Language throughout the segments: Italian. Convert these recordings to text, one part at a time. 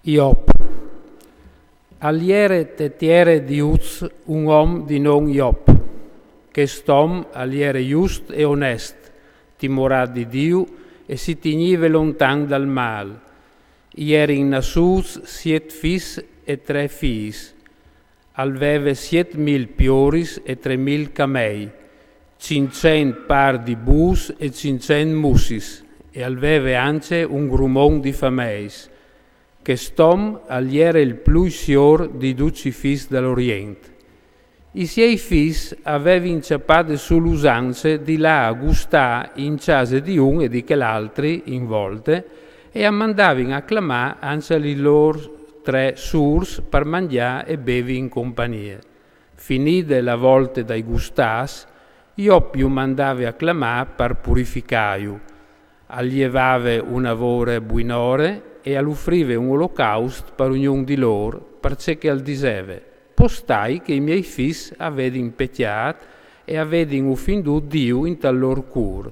Iop. Aliere tetiere diuz un om di non Iop, che stom aliere just e onest, timorà di Dio e si tignive lontan dal mal. Ierin nassus 7 fis e 3 fis, alveve 7.000 pioris e 3.000 camei, 500 par di bus e 500 mussis, e alveve anche un grumon di fameis, che stom aliere il plus sior di 12 fis dall'Oriente. I suoi fis avevi inciappate sull'usanze di là a gustà in case di un e di che l'altri in volte, e ammandavi a clamà anche i loro 3 surs per mangiare e bevi in compagnia. Finite la volte dai gustas, io più mandavi a clamà per purificaiu, allievave una vore buinore e all'uffrive un olocausto per ognuno di loro, perché al diseve, postai che i miei fis avedi impecchiat e avedi uffindut Dio in tal lor cur.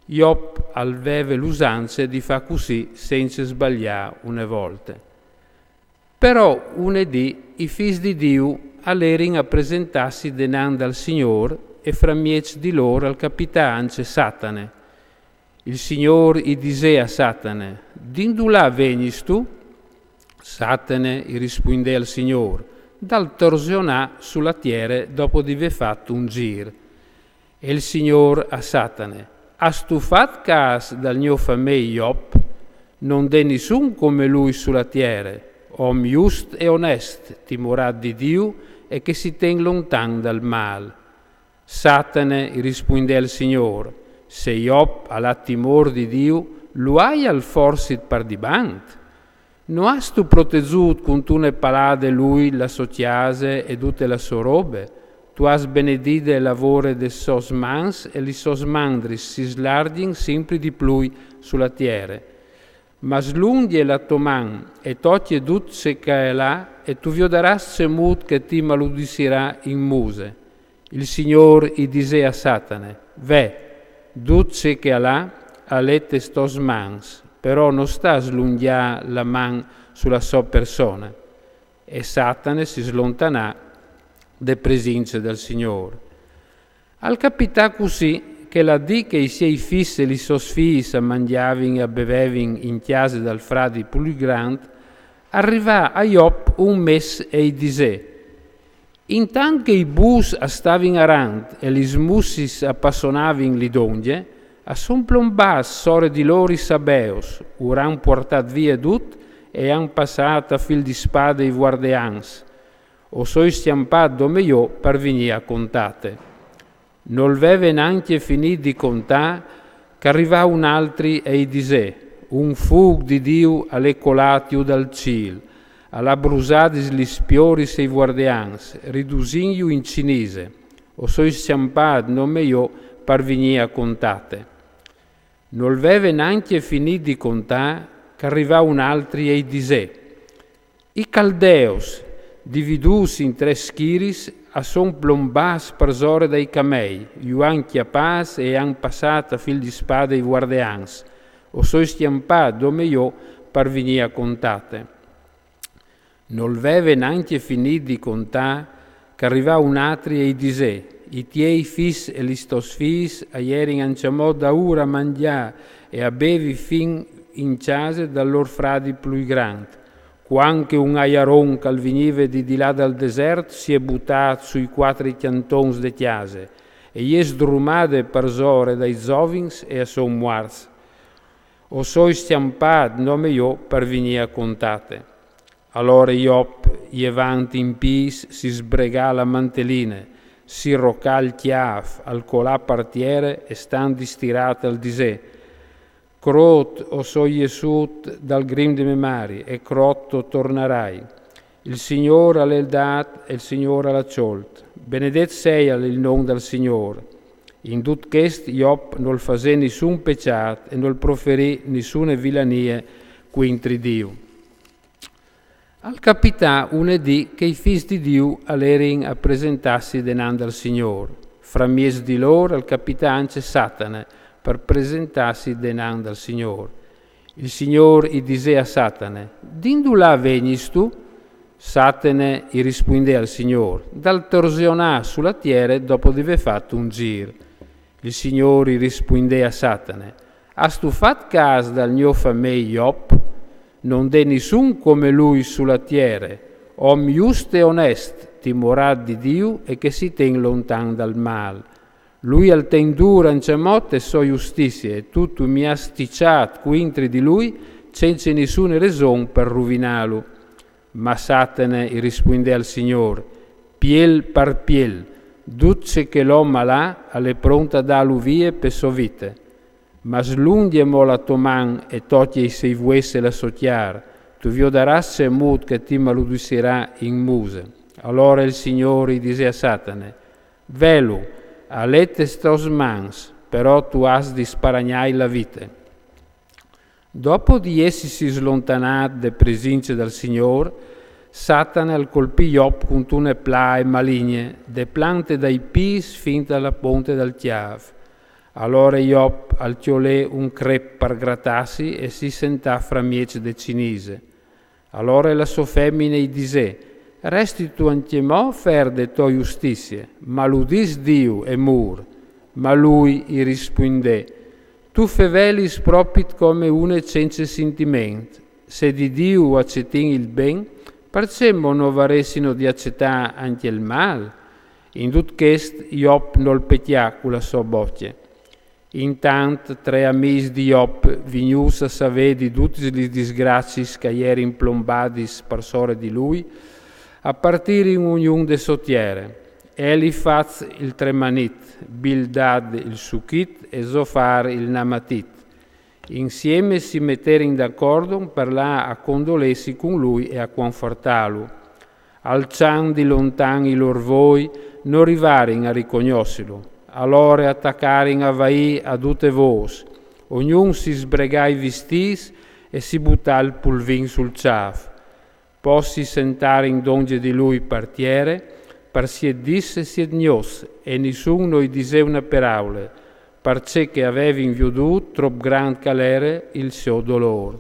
Iop aveva l'usanza di fa così senza sbagliare una volta. Però unedì i fis di Dio allerin a presentarsi denand al Signor e fra miec di loro al capitance Satane. Il Signor gli dise a Satane: «D'indulà venis tu?» Satane gli rispondè al Signor: «Dal torsionà sulla tiere dopo di aver fatto un gir». E il Signor a Satane: «Has tu fatto cas dal mio famei Iop? Non de nessun come lui sulla tiere, om just e onest, timorà di Dio e che si ten lontan dal mal». Satane gli rispondè al Signor: «Se Iop ha la timor di Dio, lo hai al forsit par di bant? Non has tu proteggiut con tu ne palade lui la so chiase e tutte la so robe? Tu has benedide il lavoro de sos mans e li sos mandris si slargin sempre di plui sulla tiere. Ma slunghi la tua man e tocchi tut se che è là e tu viodaras semut che ti maludisirà in muse». Il Signor gli dise a Satane: «Ve, tut se che è là, alette stos mans, però non sta slunghia la man sulla sua persona». E Satane si slontanà de presenze del Signore. Al capità così che la dì che i suoi fis e li sos fis mangiavin e bevevin in chiase dal fradi più grand, arrivà a Iop un mes e i dise: «Intant che i bus stavin arant e li smussis appassonavin li donge, a son plombas sore di lori sabeos, uran portat via tut e han passat a fil di spade i guardeans, o soi stiampat dome io per venire a contate. Non veve neanche finì di contà che arrivà un altri e i dise: un fug di Dio alle colatiu dal cil, alla brusadis li spioris e i guardeans, ridusingiu in cinese, o soi stiampat nome io per venire a contate. Non veve neanche finì di contà che arrivà un altri e i dise: i caldeos, dividus in 3 schiris, a son plombas per zore dai camei, iu han chiapas e han passat a fil di spade i guardeans, o soi stiampat dome io per venire a contate. Non veve neanche finì di contà che arrivà un altri e i dise: i tiei fis e li stos fis aierin anciamò da ura a mangià e a bevi fin in case dal lor fradi più grand. Quanche un aiaron che venive di là dal desert si è buttato sui 4 cantons de chiase e gli è sdrumate per zore dai zovins e a son muars. O soi stiampat nome io per venire a contate. Allora Iop, avanti in pis, si sbregà la manteline, si roccà il chiaf, al colà partiere e standi stirate al disè. Crot o so Jesut dal grim de memari e crotto tornerai. Il Signore l'ha dat e il Signore l'ha ciolt. Benedet sei il nome del Signore. In tut chest Iop non fasè nessun peccat e non proferì nessuna villanie quintri Dio. Al capità unedì che i fis di Dio allerin a presentarsi denand al Signore. Fra mies di loro al capità c'è Satane per presentarsi denand al Signore. Il Signore gli disse a Satane: d'indulà vegnis tu? Satane gli rispondè al Signore, dal torsionà sulla tiere dopo di aver fatto un gir. Il Signore gli rispondè a Satane, has tu fatto caso dal mio famei Iop? Non de nessun come lui sulla tiere, om giusto e onest, timorat di Dio e che si ten lontan dal mal. Lui al ten dura in cemotte so giustizia e tutto mi ha sticciat quintri di lui senza nessuna ragione per rovinarlo. Ma Satane rispondè al Signore, piel per piel, duce che l'uomo là alle pronta da vie per sovite. Ma slundiemo la tua man e togli se vuesse la socchiar, tu vi daràsse mut che ti maludisserà in muse. Allora il Signore disse a Satane, velo, alete stos mans, però tu has di sparagnai la vite. Dopo di essersi slontanati de presenza del Signore, Satane al colpì Iop con tune plae maligne, de plante dai pis fin alla ponte del chiav. Allora Iop al tiolè un crep per grattarsi e si sentà fra miece de cinese. Allora la sua femmina gli disse, resti tu anche mo fer de tua giustizia, ma l'udis Dio e mur. Ma lui gli rispondè, tu fevelis propit come une senza sentimento. Se di Dio accettin il ben, perché non varessino di accettare anche il mal? In tut quest Iop non petià con la sua boccia. Intant tre amici di Iop vignus a sapere di tutti i disgrazi che ieri implombadis per sore di lui, a partire in ognuno de sottiere. Elifaz il Tremanit, Bildad il Suchit e Zofar il Namatit. Insieme si metterono d'accordo per là a condolessi con lui e a confortarlo. Alcian di lontani lor voi non arrivarono a riconoscerlo. Allora attaccarono a vai a tutte vos. Ognuno si sbregà i vestis e si buttò il pulvin sul ciaf. Poi si sentarono donge di lui partiere, per sied disse sied gnos, e nessuno gli disse una parola, perché che aveva inviuduto troppo gran calere il suo dolore.